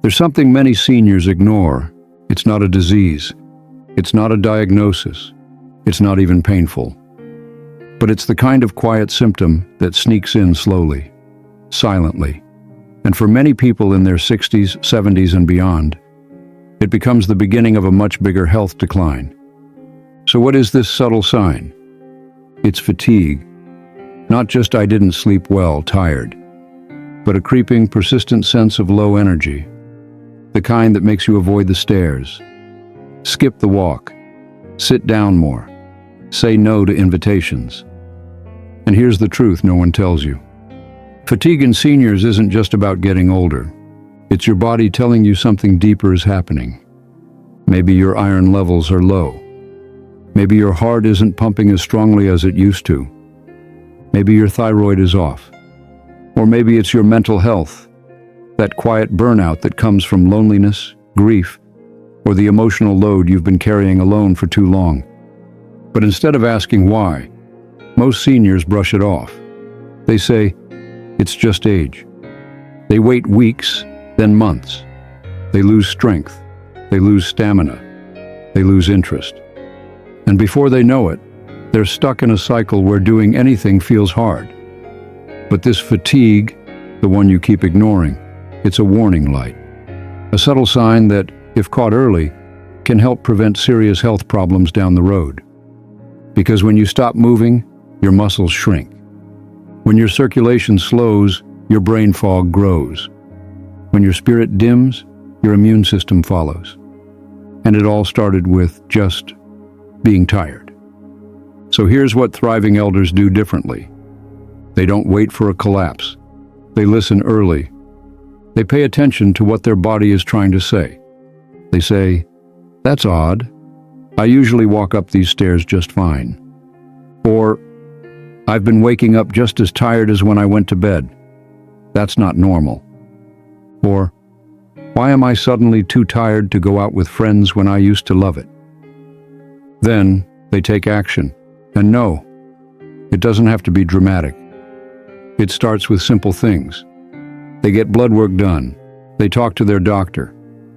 There's something many seniors ignore. It's not a disease. It's not a diagnosis. It's not even painful. But it's the kind of quiet symptom that sneaks in slowly, silently. And for many people in their 60s, 70s, and beyond, it becomes the beginning of a much bigger health decline. So what is this subtle sign? It's fatigue. Not just I didn't sleep well, tired, but a creeping, persistent sense of low energy. The kind that makes you avoid the stairs, skip the walk, sit down more, say no to invitations. And here's the truth no one tells you. Fatigue in seniors isn't just about getting older. It's your body telling you something deeper is happening. Maybe your iron levels are low. Maybe your heart isn't pumping as strongly as it used to. Maybe your thyroid is off. Or maybe it's your mental health, that quiet burnout that comes from loneliness, grief, or the emotional load you've been carrying alone for too long. But instead of asking why, most seniors brush it off. They say, it's just age. They wait weeks, then months. They lose strength. They lose stamina. They lose interest. And before they know it, they're stuck in a cycle where doing anything feels hard. But this fatigue, the one you keep ignoring, it's a warning light. A subtle sign that, if caught early, can help prevent serious health problems down the road. Because when you stop moving, your muscles shrink. When your circulation slows, your brain fog grows. When your spirit dims, your immune system follows. And it all started with just being tired. So here's what thriving elders do differently. They don't wait for a collapse. They listen early. They pay attention to what their body is trying to say. They say, "That's odd. I usually walk up these stairs just fine." Or, "I've been waking up just as tired as when I went to bed. That's not normal." Or, "Why am I suddenly too tired to go out with friends when I used to love it?" Then they take action. And no, it doesn't have to be dramatic. It starts with simple things. They get blood work done. They talk to their doctor,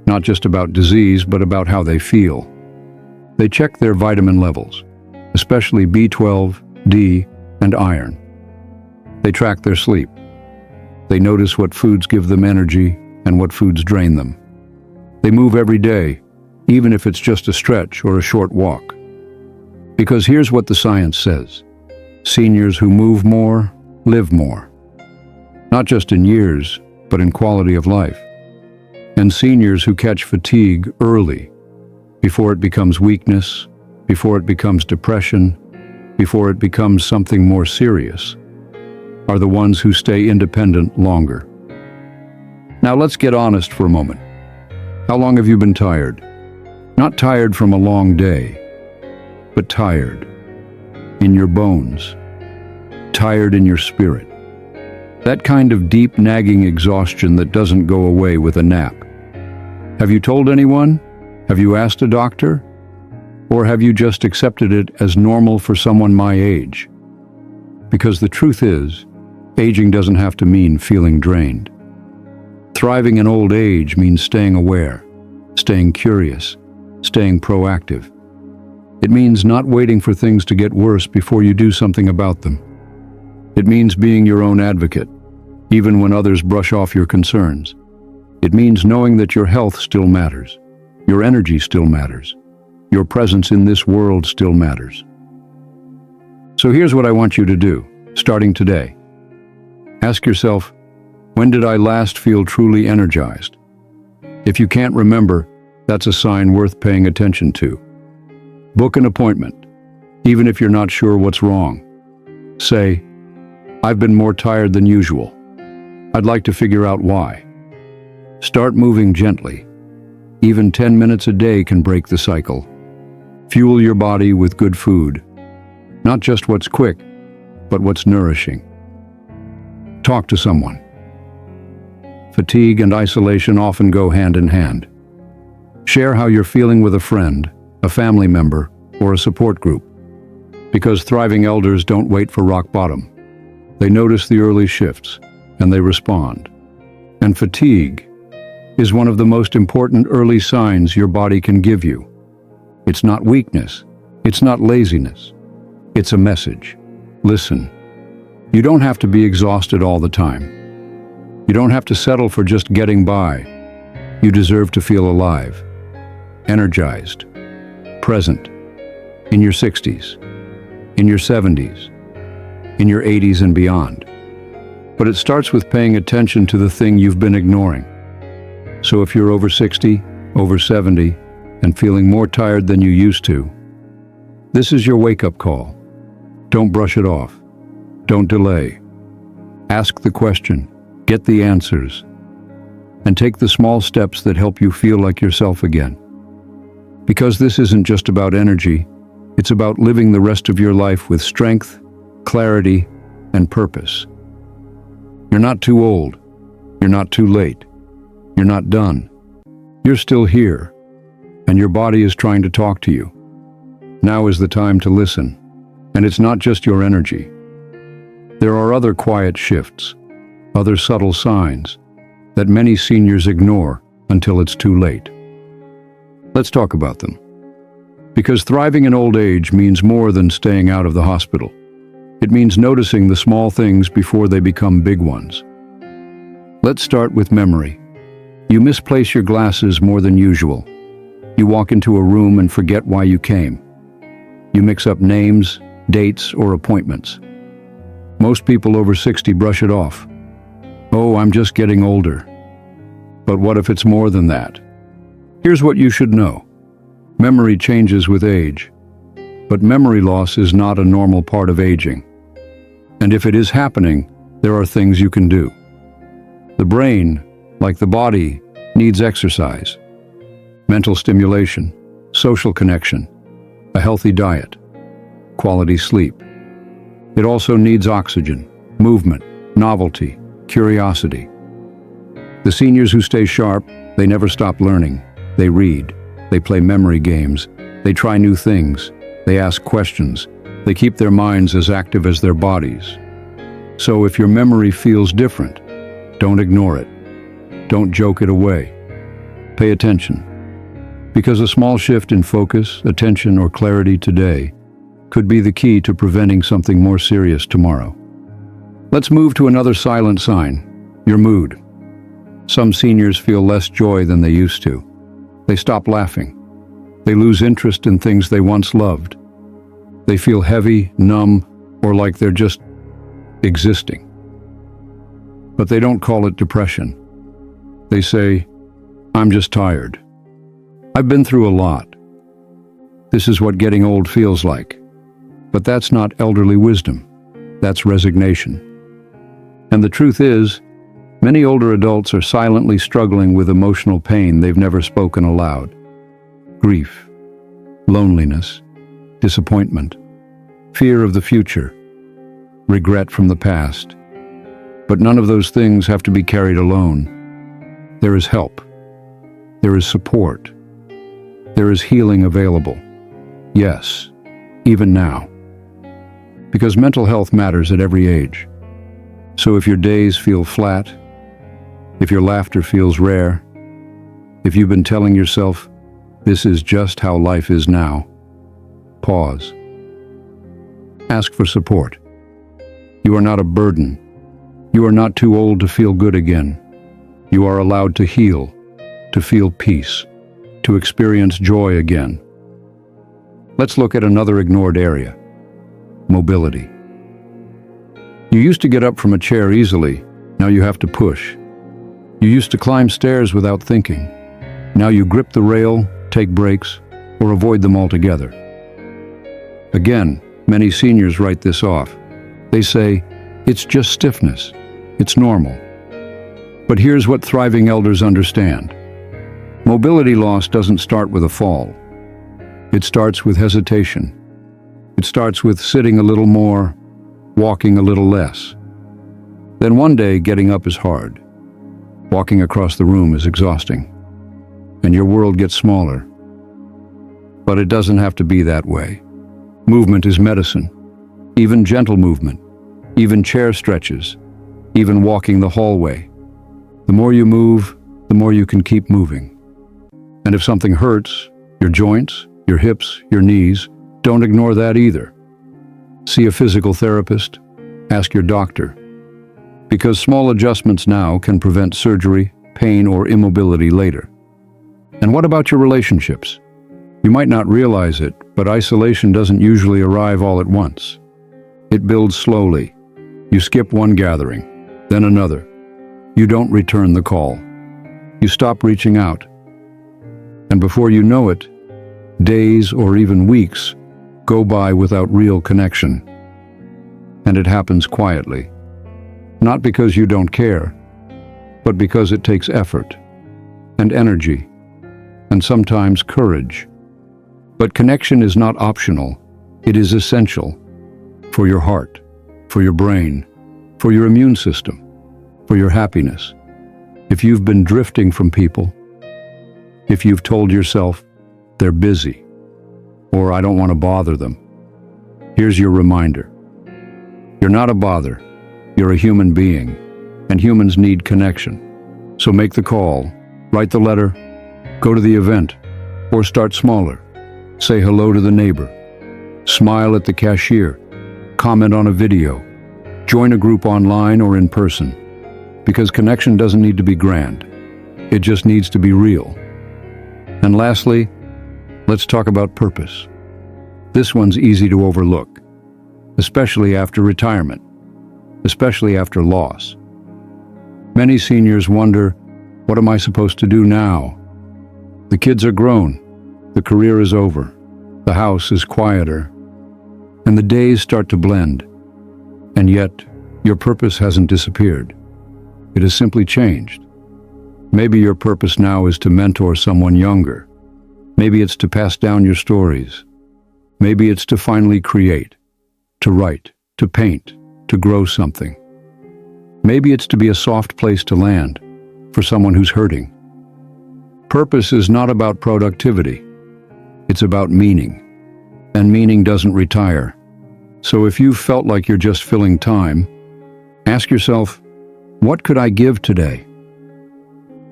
not just about disease, but about how they feel. They check their vitamin levels, especially B12, D, and iron. They track their sleep. They notice what foods give them energy and what foods drain them. They move every day, even if it's just a stretch or a short walk. Because here's what the science says. Seniors who move more, live more. Not just in years, but in quality of life. And seniors who catch fatigue early, before it becomes weakness, before it becomes depression, before it becomes something more serious, are the ones who stay independent longer. Now let's get honest for a moment. How long have you been tired? Not tired from a long day, but tired in your bones, tired in your spirit. That kind of deep, nagging exhaustion that doesn't go away with a nap. Have you told anyone? Have you asked a doctor? Or have you just accepted it as normal for someone my age? Because the truth is, aging doesn't have to mean feeling drained. Thriving in old age means staying aware, staying curious, staying proactive. It means not waiting for things to get worse before you do something about them. It means being your own advocate, even when others brush off your concerns. It means knowing that your health still matters, your energy still matters, your presence in this world still matters. So here's what I want you to do, starting today. Ask yourself, when did I last feel truly energized? If you can't remember, that's a sign worth paying attention to. Book an appointment, even if you're not sure what's wrong. Say, "I've been more tired than usual. I'd like to figure out why." Start moving gently. Even 10 minutes a day can break the cycle. Fuel your body with good food. Not just what's quick, but what's nourishing. Talk to someone. Fatigue and isolation often go hand in hand. Share how you're feeling with a friend, a family member, or a support group. Because thriving elders don't wait for rock bottom. They notice the early shifts, and they respond. And fatigue, is one of the most important early signs your body can give you. It's not weakness. It's not laziness. It's a message. Listen. You don't have to be exhausted all the time. You don't have to settle for just getting by. You deserve to feel alive, energized, present, in your 60s, in your 70s, in your 80s and beyond. But it starts with paying attention to the thing you've been ignoring. So if you're over 60, over 70, and feeling more tired than you used to, this is your wake-up call. Don't brush it off. Don't delay. Ask the question, get the answers, and take the small steps that help you feel like yourself again. Because this isn't just about energy, it's about living the rest of your life with strength, clarity, and purpose. You're not too old. You're not too late. You're not done. You're still here, and your body is trying to talk to you. Now is the time to listen, and it's not just your energy. There are other quiet shifts, other subtle signs that many seniors ignore until it's too late. Let's talk about them. Because thriving in old age means more than staying out of the hospital. It means noticing the small things before they become big ones. Let's start with memory. You misplace your glasses more than usual. You walk into a room and forget why you came. You mix up names, dates, or appointments. Most people over 60 brush it off. Oh, I'm just getting older. But what if it's more than that? Here's what you should know. Memory changes with age, but memory loss is not a normal part of aging. And if it is happening, there are things you can do. The brain, like the body, needs exercise, mental stimulation, social connection, a healthy diet, quality sleep. It also needs oxygen, movement, novelty, curiosity. The seniors who stay sharp, they never stop learning. They read, they play memory games, they try new things, they ask questions, they keep their minds as active as their bodies. So if your memory feels different, don't ignore it. Don't joke it away. Pay attention. Because a small shift in focus, attention, or clarity today could be the key to preventing something more serious tomorrow. Let's move to another silent sign, your mood. Some seniors feel less joy than they used to. They stop laughing. They lose interest in things they once loved. They feel heavy, numb, or like they're just existing. But they don't call it depression. They say, I'm just tired. I've been through a lot. This is what getting old feels like. But that's not elderly wisdom. That's resignation. And the truth is, many older adults are silently struggling with emotional pain they've never spoken aloud. Grief, loneliness, disappointment, fear of the future, regret from the past. But none of those things have to be carried alone. There is help. There is support. There is healing available. Yes, even now. Because mental health matters at every age. So if your days feel flat, if your laughter feels rare, if you've been telling yourself, this is just how life is now, pause. Ask for support. You are not a burden. You are not too old to feel good again. You are allowed to heal, to feel peace, to experience joy again. Let's look at another ignored area, mobility. You used to get up from a chair easily. Now you have to push. You used to climb stairs without thinking. Now you grip the rail, take breaks, or avoid them altogether. Again, many seniors write this off. They say, it's just stiffness. It's normal. But here's what thriving elders understand. Mobility loss doesn't start with a fall. It starts with hesitation. It starts with sitting a little more, walking a little less. Then one day, getting up is hard. Walking across the room is exhausting. And your world gets smaller. But it doesn't have to be that way. Movement is medicine. Even gentle movement. Even chair stretches. Even walking the hallway. The more you move, the the more you can keep moving. And if something hurts, your joints, your hips, your knees, don't ignore that either. See a physical therapist, ask your doctor, because small adjustments now can prevent surgery, pain, or immobility later. And what about your relationships? You might not realize it, but isolation doesn't usually arrive all at once. It builds slowly. You skip one gathering, then another. You don't return the call. You stop reaching out. And before you know it, days or even weeks go by without real connection. And it happens quietly. Not because you don't care, but because it takes effort and energy and sometimes courage. But connection is not optional. It is essential for your heart, for your brain, for your immune system, for your happiness. If you've been drifting from people, if you've told yourself they're busy or I don't want to bother them, here's your reminder. You're not a bother. You're a human being, and humans need connection. So make the call, write the letter, go to the event, or start smaller. Say hello to the neighbor, smile at the cashier, comment on a video, join a group online or in person. Because connection doesn't need to be grand. It just needs to be real. And lastly, let's talk about purpose. This one's easy to overlook, especially after retirement, especially after loss. Many seniors wonder, what am I supposed to do now? The kids are grown, the career is over, the house is quieter, and the days start to blend. And yet, your purpose hasn't disappeared. It has simply changed. Maybe your purpose now is to mentor someone younger. Maybe it's to pass down your stories. Maybe it's to finally create, to write, to paint, to grow something. Maybe it's to be a soft place to land for someone who's hurting. Purpose is not about productivity. It's about meaning. And meaning doesn't retire. So if you've felt like you're just filling time, ask yourself, what could I give today?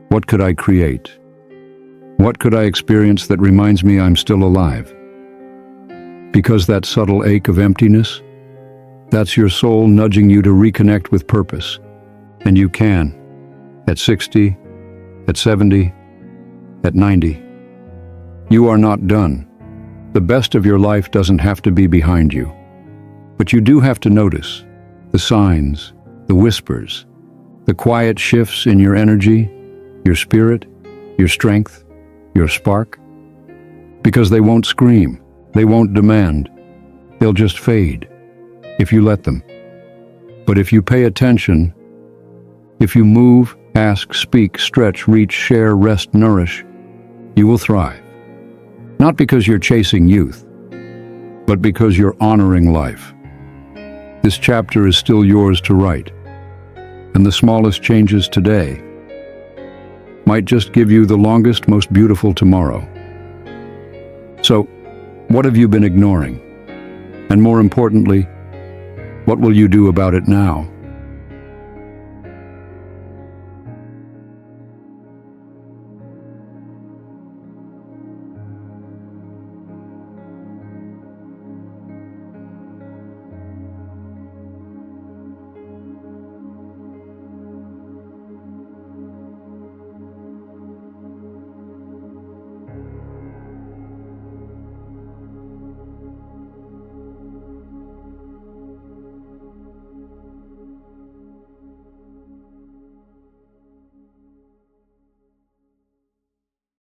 What could I create? What could I experience that reminds me I'm still alive? Because that subtle ache of emptiness, that's your soul nudging you to reconnect with purpose. And you can, at 60, at 70, at 90. You are not done. The best of your life doesn't have to be behind you. But you do have to notice the signs, the whispers, the quiet shifts in your energy, your spirit, your strength, your spark. Because they won't scream, they won't demand, they'll just fade, if you let them. But if you pay attention, if you move, ask, speak, stretch, reach, share, rest, nourish, you will thrive. Not because you're chasing youth, but because you're honoring life. This chapter is still yours to write, and the smallest changes today might just give you the longest, most beautiful tomorrow. So, what have you been ignoring? And more importantly, what will you do about it now?